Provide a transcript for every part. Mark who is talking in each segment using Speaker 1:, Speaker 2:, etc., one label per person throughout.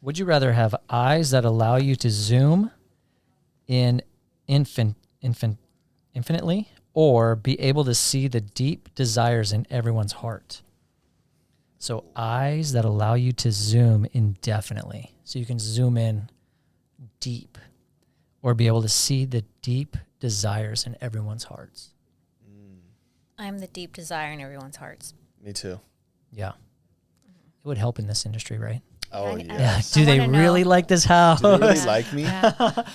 Speaker 1: Would you rather have eyes that allow you to zoom in infinitely, or be able to see the deep desires in everyone's heart? So eyes that allow you to zoom indefinitely, so you can zoom in deep, or be able to see the deep desires in everyone's hearts.
Speaker 2: I'm the deep desire in everyone's hearts.
Speaker 3: Me too.
Speaker 1: Yeah. It would help in this industry, right?
Speaker 3: Oh,
Speaker 1: Yeah.
Speaker 3: yes.
Speaker 1: Do they really like this house?
Speaker 3: Do they really like me?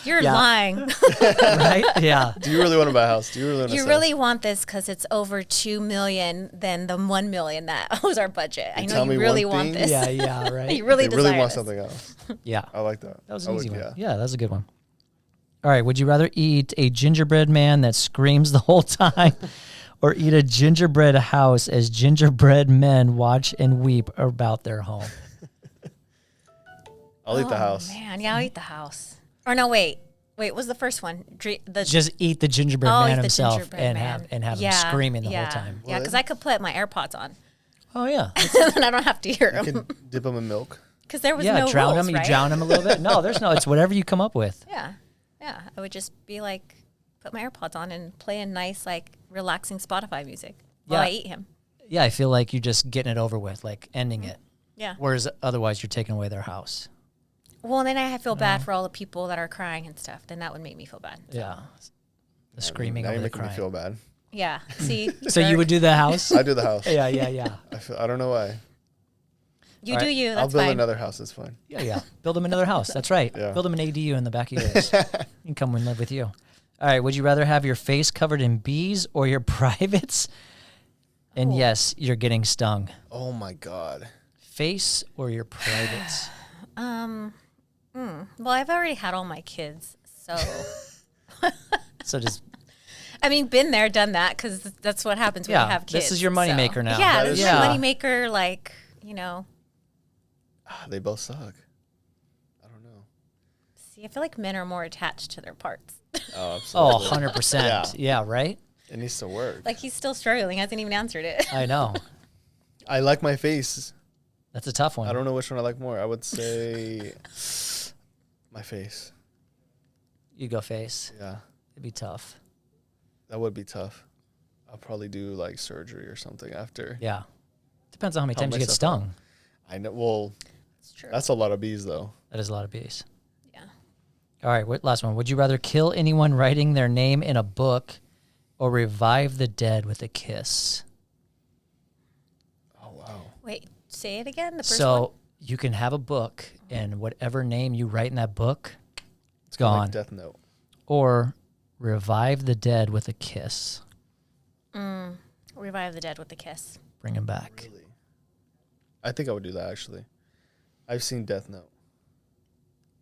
Speaker 2: You're lying.
Speaker 1: Right? Yeah.
Speaker 3: Do you really want to buy a house? Do you really want to
Speaker 2: You
Speaker 3: sell?
Speaker 2: really want this because it's over $2 million than the $1 million that was our budget. I know
Speaker 3: tell me
Speaker 2: you really
Speaker 3: one
Speaker 2: want
Speaker 3: thing?
Speaker 2: this.
Speaker 1: Yeah, yeah, right.
Speaker 2: You really
Speaker 3: They really
Speaker 2: desire
Speaker 3: want
Speaker 2: this.
Speaker 3: something else.
Speaker 1: Yeah.
Speaker 3: I like that.
Speaker 1: That was an easy one.
Speaker 3: Yeah.
Speaker 1: Yeah, that was a good one. All right. Would you rather eat a gingerbread man that screams the whole time, or eat a gingerbread house as gingerbread men watch and weep about their home?
Speaker 3: I'll eat the house.
Speaker 2: Man, yeah, I'll eat the house. Or no, wait. Wait, what's the first one?
Speaker 1: Just eat the gingerbread
Speaker 2: I'll
Speaker 1: man
Speaker 2: eat the
Speaker 1: himself
Speaker 2: gingerbread
Speaker 1: and
Speaker 2: man.
Speaker 1: have him screaming the
Speaker 2: yeah.
Speaker 1: whole time.
Speaker 2: Yeah, because I could put my AirPods on.
Speaker 1: Oh yeah.
Speaker 2: And I don't have to hear
Speaker 3: You
Speaker 2: them.
Speaker 3: can dip them in milk.
Speaker 2: Because there was
Speaker 1: Yeah,
Speaker 2: no
Speaker 1: drown
Speaker 2: rules,
Speaker 1: him.
Speaker 2: right?
Speaker 1: You drown him a little bit. No, there's no. It's whatever you come up with.
Speaker 2: Yeah. Yeah. I would just be like, put my AirPods on and play a nice, like, relaxing Spotify music while
Speaker 1: Yeah.
Speaker 2: I eat him.
Speaker 1: Yeah, I feel like you're just getting it over with, like ending it.
Speaker 2: Yeah.
Speaker 1: Whereas otherwise, you're taking away their house.
Speaker 2: Well, then I feel bad for all the people that are crying and stuff. Then that would make me feel bad.
Speaker 1: Yeah. The screaming
Speaker 3: Now
Speaker 1: over
Speaker 3: you're
Speaker 1: the
Speaker 3: making me
Speaker 1: crying.
Speaker 3: feel bad.
Speaker 2: Yeah. See?
Speaker 1: So you would do the house?
Speaker 3: I do the house.
Speaker 1: Yeah, yeah, yeah.
Speaker 3: I don't know why.
Speaker 2: You
Speaker 1: All
Speaker 2: do
Speaker 1: right.
Speaker 2: you.
Speaker 3: I'll
Speaker 2: That's
Speaker 3: build
Speaker 2: fine.
Speaker 3: another house. It's fine.
Speaker 1: Yeah, yeah. Build them another house. That's right.
Speaker 3: Yeah.
Speaker 1: Build them an ADU in the back of yours. You can come and live with you. All right. Would you rather have your face covered in bees or your privates? And
Speaker 2: Oh.
Speaker 1: yes, you're getting stung.
Speaker 3: Oh my God.
Speaker 1: Face or your privates?
Speaker 2: Well, I've already had all my kids. So,
Speaker 1: So just
Speaker 2: I mean, been there, done that, because that's what happens when
Speaker 1: Yeah,
Speaker 2: you have kids.
Speaker 1: this is your moneymaker now.
Speaker 2: Yeah,
Speaker 3: That
Speaker 2: this
Speaker 3: is
Speaker 2: is
Speaker 1: true.
Speaker 2: my moneymaker, like, you know.
Speaker 3: They both suck. I don't know.
Speaker 2: See, I feel like men are more attached to their parts.
Speaker 3: Oh,
Speaker 1: oh,
Speaker 3: absolutely.
Speaker 1: 100%. Yeah, right?
Speaker 3: It needs to work.
Speaker 2: Like, he's still struggling. Hasn't even answered it.
Speaker 1: I know.
Speaker 3: I like my face.
Speaker 1: That's a tough one.
Speaker 3: I don't know which one I like more. I would say my face.
Speaker 1: You go face.
Speaker 3: Yeah,
Speaker 1: It'd be tough.
Speaker 3: that would be tough. I'll probably do like surgery or something after.
Speaker 1: Yeah. Depends on how many
Speaker 3: Help
Speaker 1: times you get
Speaker 3: myself out.
Speaker 1: stung.
Speaker 3: I know. Well,
Speaker 2: It's true.
Speaker 3: that's a lot of bees though.
Speaker 1: That is a lot of bees.
Speaker 2: Yeah.
Speaker 1: All right, last one. Would you rather kill anyone writing their name in a book or revive the dead with a kiss?
Speaker 3: Oh wow.
Speaker 2: Wait, say it again. The first
Speaker 1: So
Speaker 2: one?
Speaker 1: you can have a book, and whatever name you write in that book, it's
Speaker 3: Kinda
Speaker 1: gone.
Speaker 3: Like Death Note.
Speaker 1: Or revive the dead with a kiss.
Speaker 2: Revive the dead with a kiss.
Speaker 1: Bring him back.
Speaker 3: Really? I think I would do that actually. I've seen Death Note.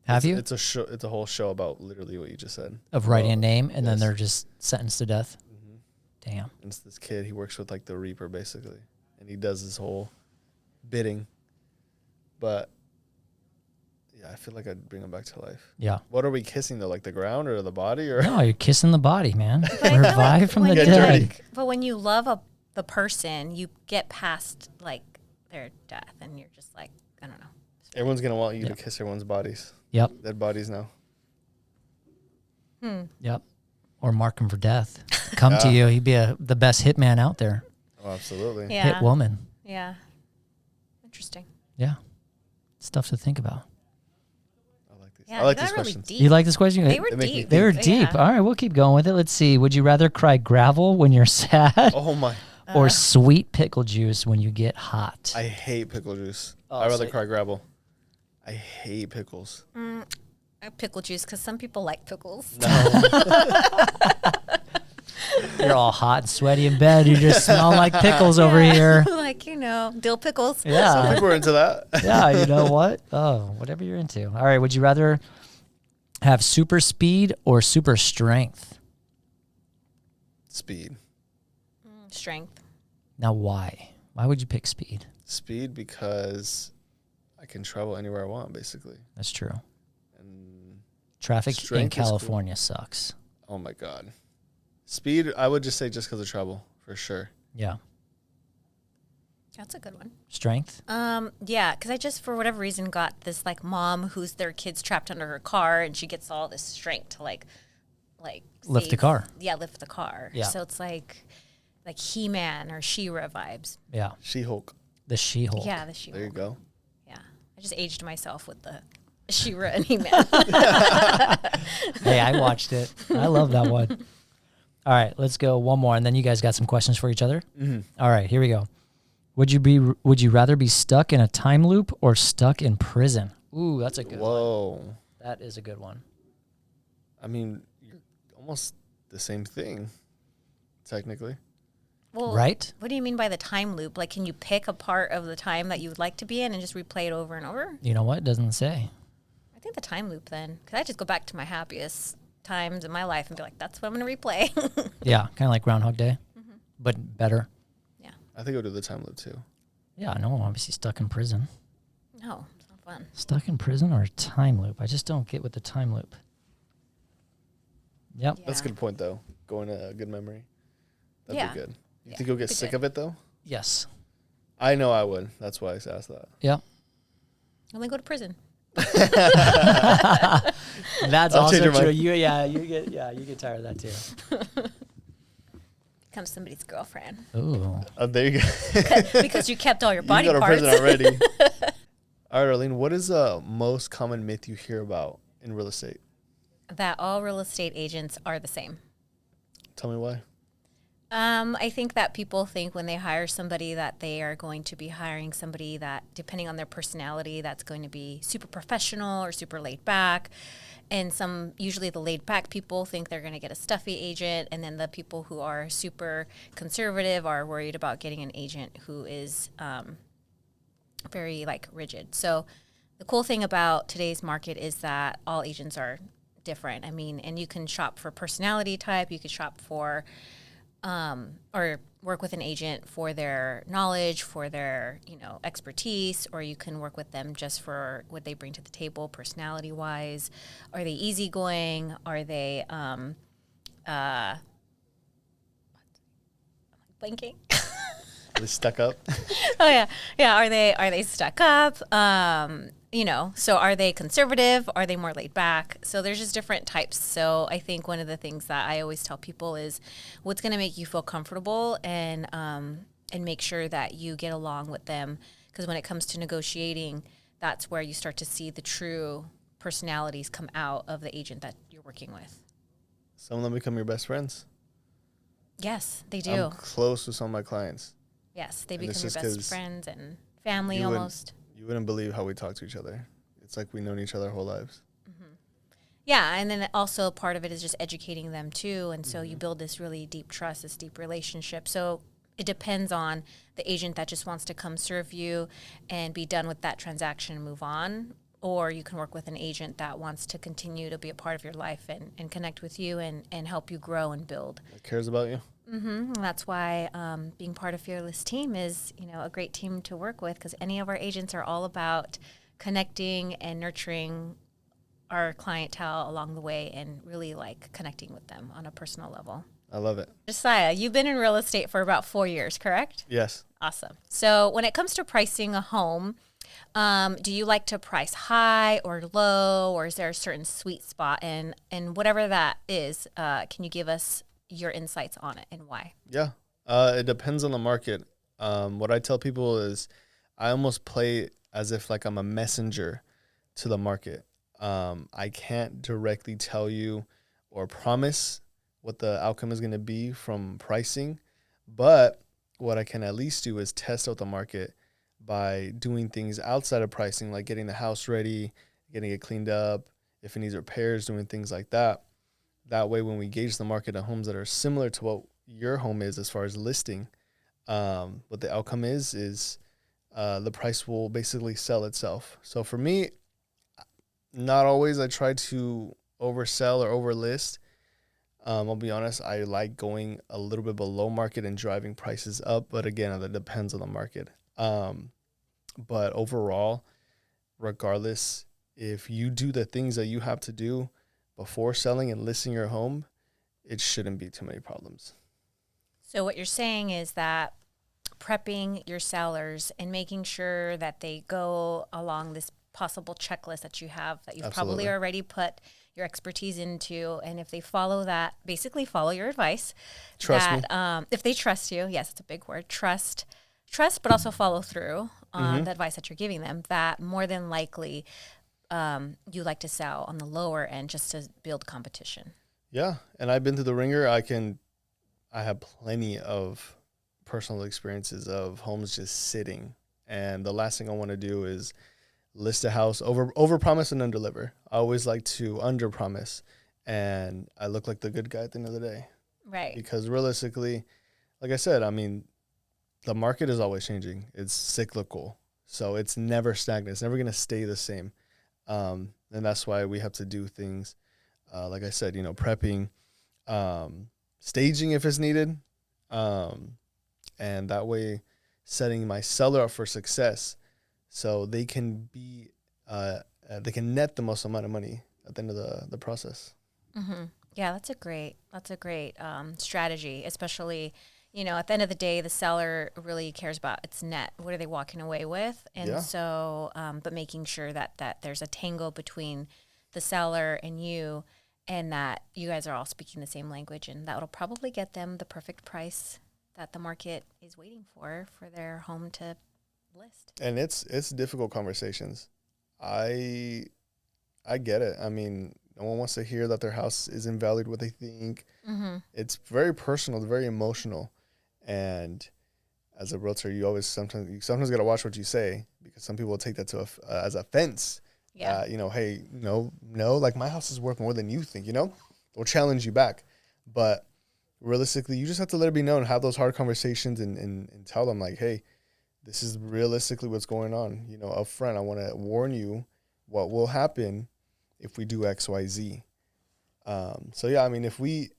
Speaker 1: Have you?
Speaker 3: It's a show. It's a whole show about literally what you just said.
Speaker 1: Of writing a
Speaker 3: Well,
Speaker 1: name, and then
Speaker 3: yes.
Speaker 1: they're just sentenced to death. Damn.
Speaker 3: And it's this kid. He works with like the Reaper basically, and he does his whole bidding. But yeah, I feel like I'd bring him back to life.
Speaker 1: Yeah.
Speaker 3: What are we kissing though? Like the ground or the body or?
Speaker 1: No, you're kissing the body, man.
Speaker 2: But I feel
Speaker 1: Revive
Speaker 2: like
Speaker 1: from the
Speaker 2: when you,
Speaker 1: dead.
Speaker 2: like, but when you love the person, you get past like their death, and you're just like, I don't know.
Speaker 3: Everyone's gonna want you
Speaker 1: Yeah.
Speaker 3: to kiss everyone's bodies.
Speaker 1: Yep.
Speaker 3: Dead bodies now.
Speaker 1: Yep. Or mark him for death. Come to you. He'd be the best hitman out there.
Speaker 3: Oh, absolutely.
Speaker 2: Yeah.
Speaker 1: Hit woman.
Speaker 2: Yeah. Interesting.
Speaker 1: Yeah. Stuff to think about.
Speaker 3: I like these.
Speaker 2: Yeah,
Speaker 3: I like
Speaker 2: they
Speaker 3: these
Speaker 2: got really
Speaker 3: questions.
Speaker 2: deep.
Speaker 1: You like this question?
Speaker 2: They were
Speaker 3: They make me
Speaker 2: deep.
Speaker 1: They were
Speaker 2: Yeah.
Speaker 1: deep. All right, we'll keep going with it. Let's see. Would you rather cry gravel when you're sad
Speaker 3: Oh my!
Speaker 1: or sweet pickle juice when you get hot?
Speaker 3: I hate pickle juice.
Speaker 1: Oh,
Speaker 3: I'd rather
Speaker 1: so-
Speaker 3: cry gravel. I hate pickles.
Speaker 2: Pickle juice, because some people like pickles.
Speaker 1: You're all hot and sweaty in bed. You just smell like pickles over here.
Speaker 2: Like, dill pickles.
Speaker 3: Some
Speaker 1: Yeah.
Speaker 3: people are into that.
Speaker 1: Yeah, you know what? Oh, whatever you're into. All right, would you rather have super speed or super strength?
Speaker 3: Speed.
Speaker 2: Strength.
Speaker 1: Now, why? Why would you pick speed?
Speaker 3: Speed because I can travel anywhere I want, basically.
Speaker 1: That's true.
Speaker 3: And
Speaker 1: Traffic in
Speaker 3: Strength is cool.
Speaker 1: California sucks.
Speaker 3: oh my god, speed. I would just say just because of travel for sure.
Speaker 1: Yeah.
Speaker 2: That's a good one.
Speaker 1: Strength?
Speaker 2: Yeah, because I just, for whatever reason, got this like mom who's their kid's trapped under her car, and she gets all this strength to like
Speaker 1: Lift the car.
Speaker 2: Yeah, lift the car.
Speaker 1: Yeah.
Speaker 2: So it's like He-Man or She-Ra vibes.
Speaker 1: Yeah.
Speaker 3: She-Hulk.
Speaker 1: The She-Hulk.
Speaker 2: Yeah, the She-Hulk.
Speaker 3: There you go.
Speaker 2: Yeah, I just aged myself with the She-Ra and He-Man.
Speaker 1: Hey, I watched it. I love that one. All right, let's go one more, and then you guys got some questions for each other.
Speaker 3: Mm-hmm.
Speaker 1: All right, here we go. Would you rather be stuck in a time loop or stuck in prison? Ooh, that's a good one.
Speaker 3: Whoa.
Speaker 1: That is a good one.
Speaker 3: I mean, you're almost the same thing, technically.
Speaker 2: Well,
Speaker 1: Right?
Speaker 2: What do you mean by the time loop? Like, can you pick a part of the time that you would like to be in and just replay it over and over?
Speaker 1: You know what? It doesn't say.
Speaker 2: I think the time loop then, because I just go back to my happiest times in my life and be like, that's what I'm going to replay.
Speaker 1: Yeah, kind of like Groundhog Day, but better.
Speaker 2: Yeah.
Speaker 3: I think I'll do the time loop too.
Speaker 1: Yeah, no, obviously stuck in prison.
Speaker 2: No, it's not fun.
Speaker 1: Stuck in prison or a time loop? I just don't get with the time loop. Yep.
Speaker 2: Yeah.
Speaker 3: That's a good point, though. Going to a good memory. That'd
Speaker 2: Yeah.
Speaker 3: be good. You
Speaker 2: Yeah,
Speaker 3: think you'll get
Speaker 2: be
Speaker 3: sick
Speaker 2: good.
Speaker 3: of it, though?
Speaker 1: Yes.
Speaker 3: I know I would. That's why I asked that.
Speaker 1: Yep.
Speaker 2: Only go to prison.
Speaker 1: That's
Speaker 3: I'll change
Speaker 1: also
Speaker 3: your
Speaker 1: true.
Speaker 3: mind.
Speaker 1: You get tired of that too.
Speaker 2: Becomes somebody's girlfriend.
Speaker 1: Ooh.
Speaker 3: Oh, there you go.
Speaker 2: Because you kept all your
Speaker 3: You
Speaker 2: body
Speaker 3: go to
Speaker 2: parts.
Speaker 3: prison already. All right, Arlene, what is the most common myth you hear about in real estate?
Speaker 2: That all real estate agents are the same.
Speaker 3: Tell me why.
Speaker 2: I think that people think when they hire somebody that they are going to be hiring somebody that, depending on their personality, that's going to be super professional or super laid back. And usually the laid back people think they're going to get a stuffy agent. And then the people who are super conservative are worried about getting an agent who is very rigid. So the cool thing about today's market is that all agents are different. I mean, and you can shop for personality type. You could shop for or work with an agent for their knowledge, for their, expertise, or you can work with them just for what they bring to the table personality-wise. Are they easygoing? Are they blinking?
Speaker 3: Are they stuck up?
Speaker 2: Oh yeah. Yeah. Are they stuck up? So are they conservative? Are they more laid back? So there's just different types. So I think one of the things that I always tell people is what's going to make you feel comfortable and make sure that you get along with them. Because when it comes to negotiating, that's where you start to see the true personalities come out of the agent that you're working with.
Speaker 3: Some of them become your best friends.
Speaker 2: Yes, they do.
Speaker 3: I'm close with some of my clients.
Speaker 2: Yes, they
Speaker 3: And
Speaker 2: become
Speaker 3: it's
Speaker 2: your
Speaker 3: just
Speaker 2: best
Speaker 3: 'cause
Speaker 2: friends and family
Speaker 3: you wouldn't-
Speaker 2: almost.
Speaker 3: You wouldn't believe how we talk to each other. It's like we've known each other our whole lives.
Speaker 2: Yeah, and then also part of it is just educating them too, and so you build this really deep trust, this deep relationship. So it depends on the agent that just wants to come serve you and be done with that transaction and move on, or you can work with an agent that wants to continue to be a part of your life and connect with you and help you grow and build.
Speaker 3: That cares about you.
Speaker 2: And that's why being part of Fearless Team is, a great team to work with, because any of our agents are all about connecting and nurturing our clientele along the way and really connecting with them on a personal level.
Speaker 3: I love it.
Speaker 2: Josiah, you've been in real estate for about 4 years, correct?
Speaker 3: Yes.
Speaker 2: Awesome. So when it comes to pricing a home, do you like to price high or low, or is there a certain sweet spot? And whatever that is, can you give us your insights on it and why?
Speaker 3: Yeah. It depends on the market. What I tell people is I almost play as if I'm a messenger to the market. I can't directly tell you or promise what the outcome is going to be from pricing, but what I can at least do is test out the market by doing things outside of pricing, like getting the house ready, getting it cleaned up, if it needs repairs, doing things like that. That way, when we gauge the market of homes that are similar to what your home is as far as listing, what the outcome is the price will basically sell itself. So for me, not always I try to oversell or overlist. I'll be honest, I like going a little bit below market and driving prices up. But again, that depends on the market. But overall, regardless, if you do the things that you have to do before selling and listing your home, it shouldn't be too many problems.
Speaker 2: So what you're saying is that prepping your sellers and making sure that they go along this possible checklist that you have that you've
Speaker 3: Absolutely.
Speaker 2: probably already put your expertise into. And if they follow that, basically follow your advice.
Speaker 3: Trust me.
Speaker 2: If they trust you, yes, it's a big word, trust, but also follow through on the advice that you're giving them, that more than likely you like to sell on the lower end just to build competition.
Speaker 3: Yeah, and I've been through the ringer. I have plenty of personal experiences of homes just sitting, and the last thing I want to do is list a house, over promise and under deliver. I always like to under promise, and I look like the good guy at the end of the day.
Speaker 2: Right.
Speaker 3: Because realistically, like I said, I mean, the market is always changing. It's cyclical, so it's never stagnant. It's never going to stay the same. And that's why we have to do things, like I said, prepping, staging if it's needed, and that way setting my seller up for success, so they can they can net the most amount of money at the end of the process.
Speaker 2: Mm-hmm. Yeah, that's a great strategy, especially, at the end of the day, the seller really cares about its net. What are they walking away with? And so, but making sure that there's a tango between the seller and you, and that you guys are all speaking the same language, and that will probably get them the perfect price that the market is waiting for their home to list.
Speaker 3: And it's difficult conversations. I get it. I mean, no one wants to hear that their house isn't valued what they think.
Speaker 2: Mm-hmm.
Speaker 3: It's very personal, it's very emotional. And as a realtor, you sometimes got to watch what you say, because some people will take that to as offense.
Speaker 2: Yeah.
Speaker 3: Hey, no, like my house is worth more than you think, they'll challenge you back. But realistically, you just have to let it be known, have those hard conversations and tell them like, hey, this is realistically what's going on. Up front, I want to warn you what will happen if we do X, Y, Z. So yeah, I mean, if we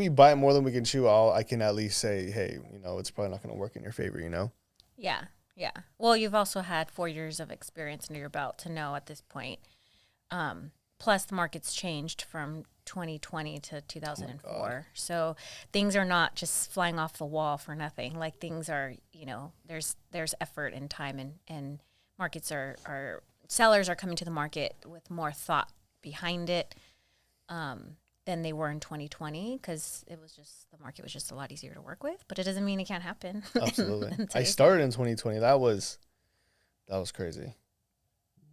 Speaker 3: bite more than we can chew, I can at least say, hey, it's probably not going to work in your favor,
Speaker 2: Yeah. Yeah. Well, you've also had 4 years of experience under your belt to know at this point. Plus, the market's changed from 2020 to 2004. So things are not just flying off the wall for nothing. Like, things are, there's effort and time, and markets are sellers are coming to the market with more thought behind it than they were in 2020, because the market was just a lot easier to work with. But it doesn't mean it can't happen.
Speaker 3: Absolutely. I started in 2020. That was crazy.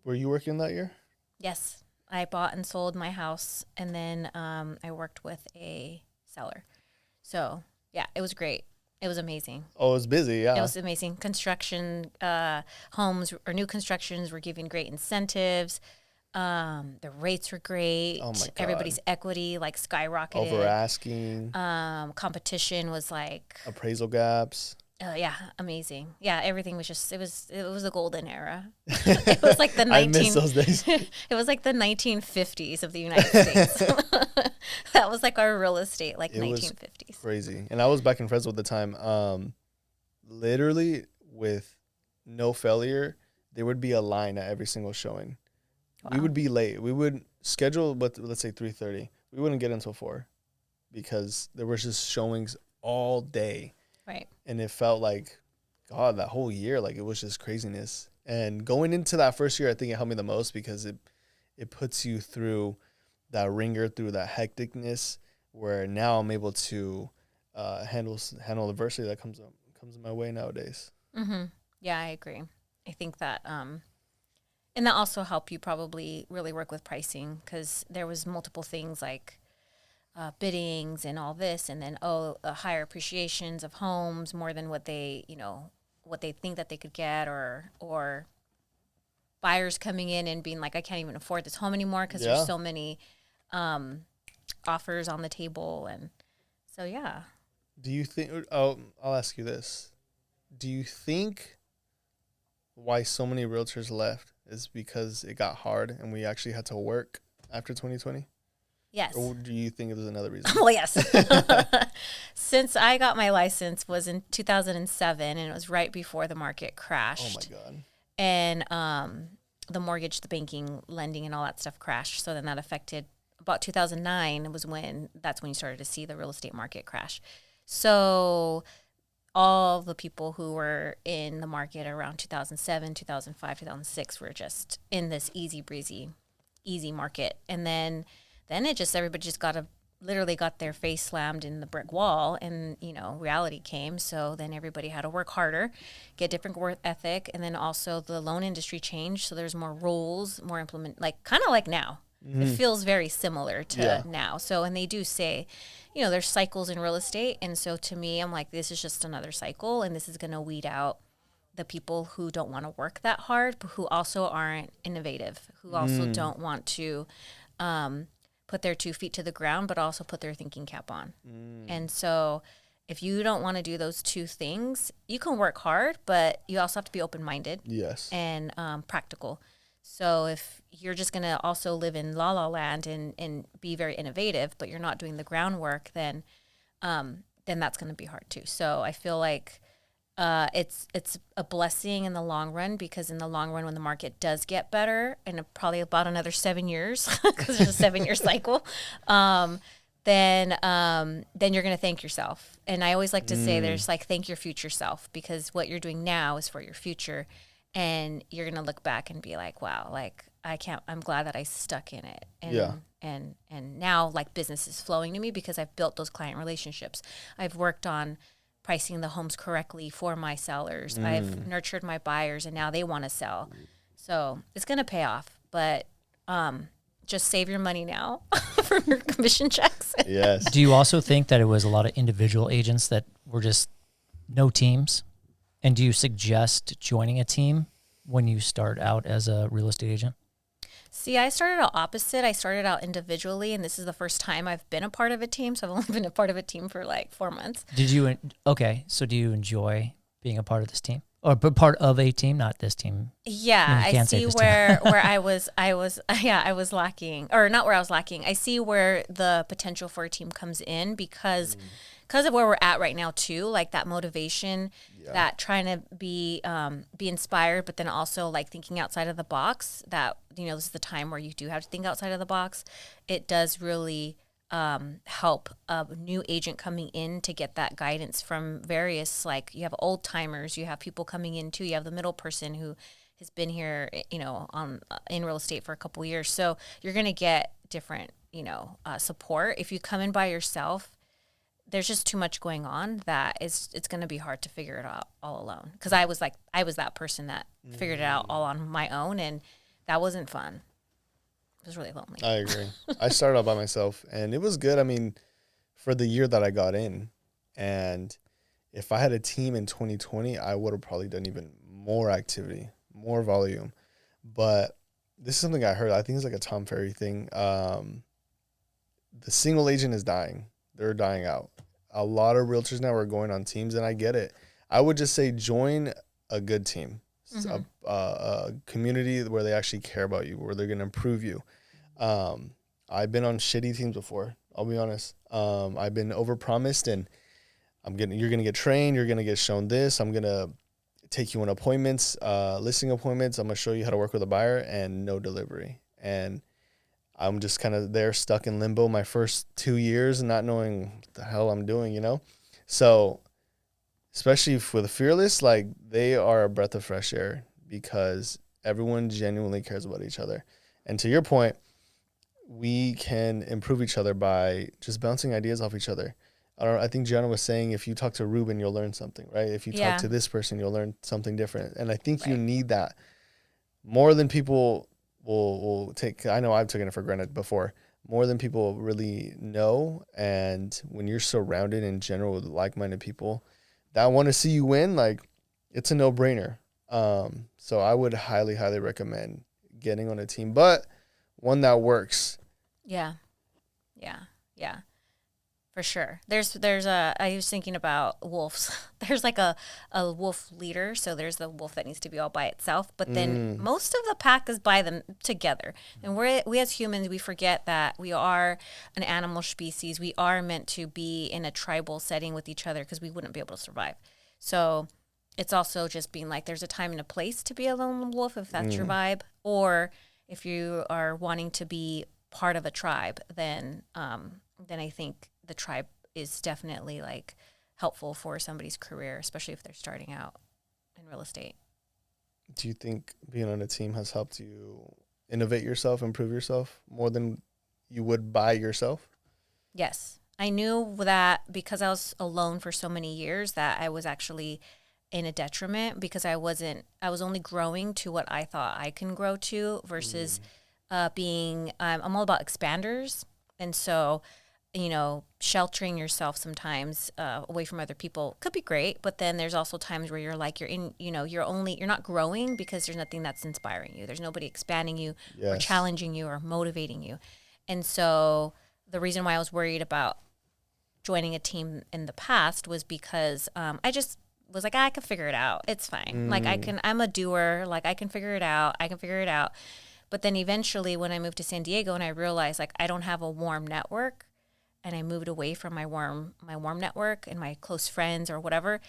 Speaker 3: Were you working that year?
Speaker 2: Yes. I bought and sold my house, and then I worked with a seller. So, yeah, it was great. It was amazing.
Speaker 3: Oh, it was busy, yeah.
Speaker 2: It was amazing. Construction, homes or new constructions were giving great incentives. The rates were great.
Speaker 3: Oh, my God.
Speaker 2: Everybody's equity skyrocketed.
Speaker 3: Over asking.
Speaker 2: Competition was
Speaker 3: appraisal gaps.
Speaker 2: Yeah, amazing. Yeah, everything was just it was the golden era. It was like the
Speaker 3: I miss those days.
Speaker 2: It was like the 1950s of the United States. That was like our real estate, like 1950s.
Speaker 3: Crazy. And I was back in Fresno at the time. Literally with no failure, there would be a line at every single showing. Wow. We would be late. We would schedule, let's say 3:30. We wouldn't get until 4, because there was just showings all day.
Speaker 2: Right.
Speaker 3: And it felt like, God, that whole year, it was just craziness. And going into that first year, I think it helped me the most, because it puts you through that ringer, through that hecticness, where now I'm able to handle adversity that comes my way nowadays.
Speaker 2: Mm-hmm. Yeah, I agree. I think that, and that also helped you probably really work with pricing, because there was multiple things like biddings and all this, and then higher appreciations of homes more than what they think that they could get, or buyers coming in and being like, I can't even afford this home anymore because there's so many offers on the table. And so yeah.
Speaker 3: Do you think? I'll ask you this: do you think why so many realtors left is because it got hard and we actually had to work after 2020?
Speaker 2: Yes.
Speaker 3: Or do you think there's another reason?
Speaker 2: Well, yes. Since I got my license was in 2007, and it was right before the market crashed.
Speaker 3: Oh, my God.
Speaker 2: And the mortgage, the banking, lending, and all that stuff crashed. So then that affected about 2009 that's when you started to see the real estate market crash. So all the people who were in the market around 2007, 2005, 2006 were just in this easy breezy, easy market. And then it just, everybody just literally got their face slammed in the brick wall, and, you know, reality came. So then everybody had to work harder, get different work ethic. And then also the loan industry changed. So there's more rules, more like kind of like now. It feels very similar to now. So, and they do say, you know, there's cycles in real estate. And so to me, I'm like, this is just another cycle, and this is going to weed out the people who don't want to work that hard, but who also aren't innovative, who also don't want to put their 2 feet to the ground, but also put their thinking cap on. And so if you don't want to do those two things, you can work hard, but you also have to be open-minded and practical. So if you're just going to also live in la la land and be very innovative, but you're not doing the groundwork, then that's going to be hard too. So I feel like it's a blessing in the long run, because in the long run, when the market does get better, and probably about another 7 years, because there's a 7-year cycle, then you're going to thank yourself. And I always like to say, there's like, thank your future self, because what you're doing now is for your future. And you're going to look back and be like, wow, like I'm glad that I stuck in it. And, and now like business is flowing to me because I've built those client relationships. I've worked on pricing the homes correctly for my sellers. I've nurtured my buyers, and now they want to sell. So it's going to pay off, but just save your money now from your commission checks.
Speaker 3: Yes.
Speaker 1: Do you also think that it was a lot of individual agents that were just no teams? And do you suggest joining a team when you start out as a real estate agent?
Speaker 2: See, I started out opposite. I started out individually, and this is the first time I've been a part of a team. So I've only been a part of a team for like 4 months.
Speaker 1: Okay. So do you enjoy being a part of this team, or part of a team, not this team?
Speaker 2: Yeah, I see where I was lacking, or not where I was lacking. I see where the potential for a team comes in because of where we're at right now too, like that motivation, that trying to be inspired, but then also like thinking outside of the box, that, you know, this is the time where you do have to think outside of the box. It does really help a new agent coming in to get that guidance from various, like you have old timers, you have people coming in too, you have the middle person who has been here, you know, in real estate for a couple of years. So you're going to get different, you know, support. If you come in by yourself, there's just too much going on that it's going to be hard to figure it out all alone. Because I was that person that figured it out all on my own, and that wasn't fun. It was really lonely.
Speaker 3: I agree. I started out by myself, and it was good. I mean, for the year that I got in, and if I had a team in 2020, I would have probably done even more activity, more volume. But this is something I heard. I think it's like a Tom Ferry thing. The single agent is dying. They're dying out. A lot of realtors now are going on teams, and I get it. I would just say join a good team, a community where they actually care about you, where they're going to improve you. I've been on shitty teams before. I'll be honest. I've been overpromised, and you're going to get trained. You're going to get shown this. I'm going to take you on appointments, listing appointments. I'm going to show you how to work with a buyer, and no delivery. And I'm just kind of there stuck in limbo my first 2 years, not knowing what the hell I'm doing, you know? So especially with Fearless, like they are a breath of fresh air because everyone genuinely cares about each other. And to your point, we can improve each other by just bouncing ideas off each other. I think Gianna was saying, if you talk to Ruben, you'll learn something, right? If you talk to this person, you'll learn something different. And I think you need that more than people will take. I know I've taken it for granted before, more than people really know. And when you're surrounded in general with like-minded people that want to see you win, like it's a no-brainer. So I would highly, highly recommend getting on a team, but one that works.
Speaker 2: Yeah. For sure. I was thinking about wolves. There's like a wolf leader. So there's the wolf that needs to be all by itself, but then most of the pack is by them together. And we as humans, we forget that we are an animal species. We are meant to be in a tribal setting with each other because we wouldn't be able to survive. So it's also just being like, there's a time and a place to be a lone wolf if that's your vibe, or if you are wanting to be part of a tribe, then I think the tribe is definitely like helpful for somebody's career, especially if they're starting out in real estate.
Speaker 3: Do you think being on a team has helped you innovate yourself, improve yourself more than you would by yourself?
Speaker 2: Yes. I knew that because I was alone for so many years that I was actually in a detriment because I was only growing to what I thought I can grow to versus being, I'm all about expanders. And so, sheltering yourself sometimes away from other people could be great, but then there's also times where you're like, you're not growing because there's nothing that's inspiring you. There's nobody expanding you or challenging you or motivating you. And so the reason why I was worried about joining a team in the past was because I just was like, I can figure it out. It's fine. Like I'm a doer. Like I can figure it out. But then eventually when I moved to San Diego and I realized like I don't have a warm network and I moved away from my warm network and my close friends or whatever,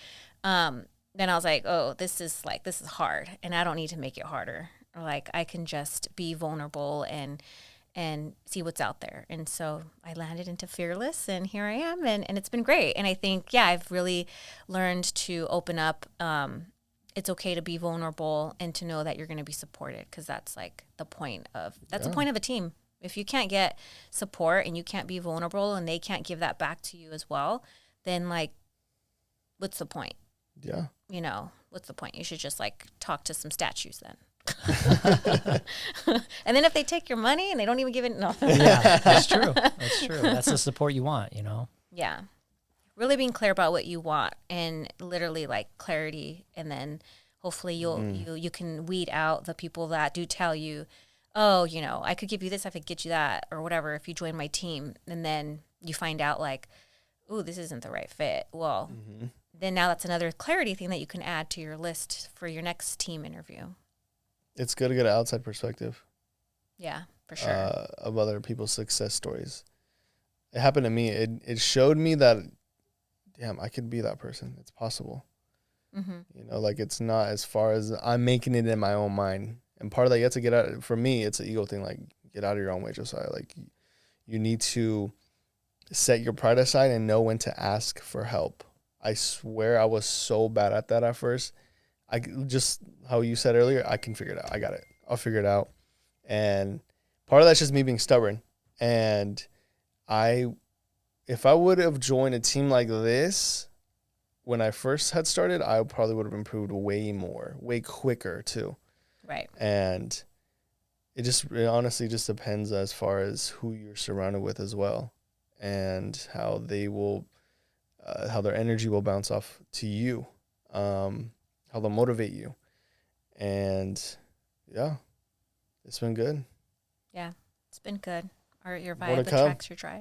Speaker 2: then I was like, oh, this is hard and I don't need to make it harder. Or like I can just be vulnerable and see what's out there. And so I landed into Fearless and here I am and it's been great. And I think, I've really learned to open up. It's okay to be vulnerable and to know that you're going to be supported because that's like the point of a team. If you can't get support and you can't be vulnerable and they can't give that back to you as well, then like, what's the point?
Speaker 3: Yeah.
Speaker 2: What's the point? You should just like talk to some statues then. And then if they take your money and they don't even give it, no.
Speaker 1: Yeah, that's true. That's the support you want,
Speaker 2: Yeah. Really being clear about what you want and literally like clarity. And then hopefully you can weed out the people that do tell you, oh, I could give you this, I could get you that or whatever if you join my team. And then you find out like, ooh, this isn't the right fit. Well, then now that's another clarity thing that you can add to your list for your next team interview.
Speaker 3: It's good to get an outside perspective.
Speaker 2: Yeah, for sure.
Speaker 3: Of other people's success stories. It happened to me. It showed me that, damn, I could be that person. It's possible. Like it's not as far as I'm making it in my own mind. And part of that, you have to get out. For me, it's an ego thing. Like, get out of your own way, Josiah. Like, you need to set your pride aside and know when to ask for help. I swear I was so bad at that at first. I just, how you said earlier, I can figure it out. I got it. I'll figure it out. And part of that's just me being stubborn. And if I would have joined a team like this when I first had started, I probably would have improved way more, way quicker too.
Speaker 2: Right.
Speaker 3: And it honestly just depends as far as who you're surrounded with as well and how they will, how their energy will bounce off to you. How they'll motivate you. And yeah, it's been good.
Speaker 2: Yeah, it's been good. Your vibe attracts your tribe.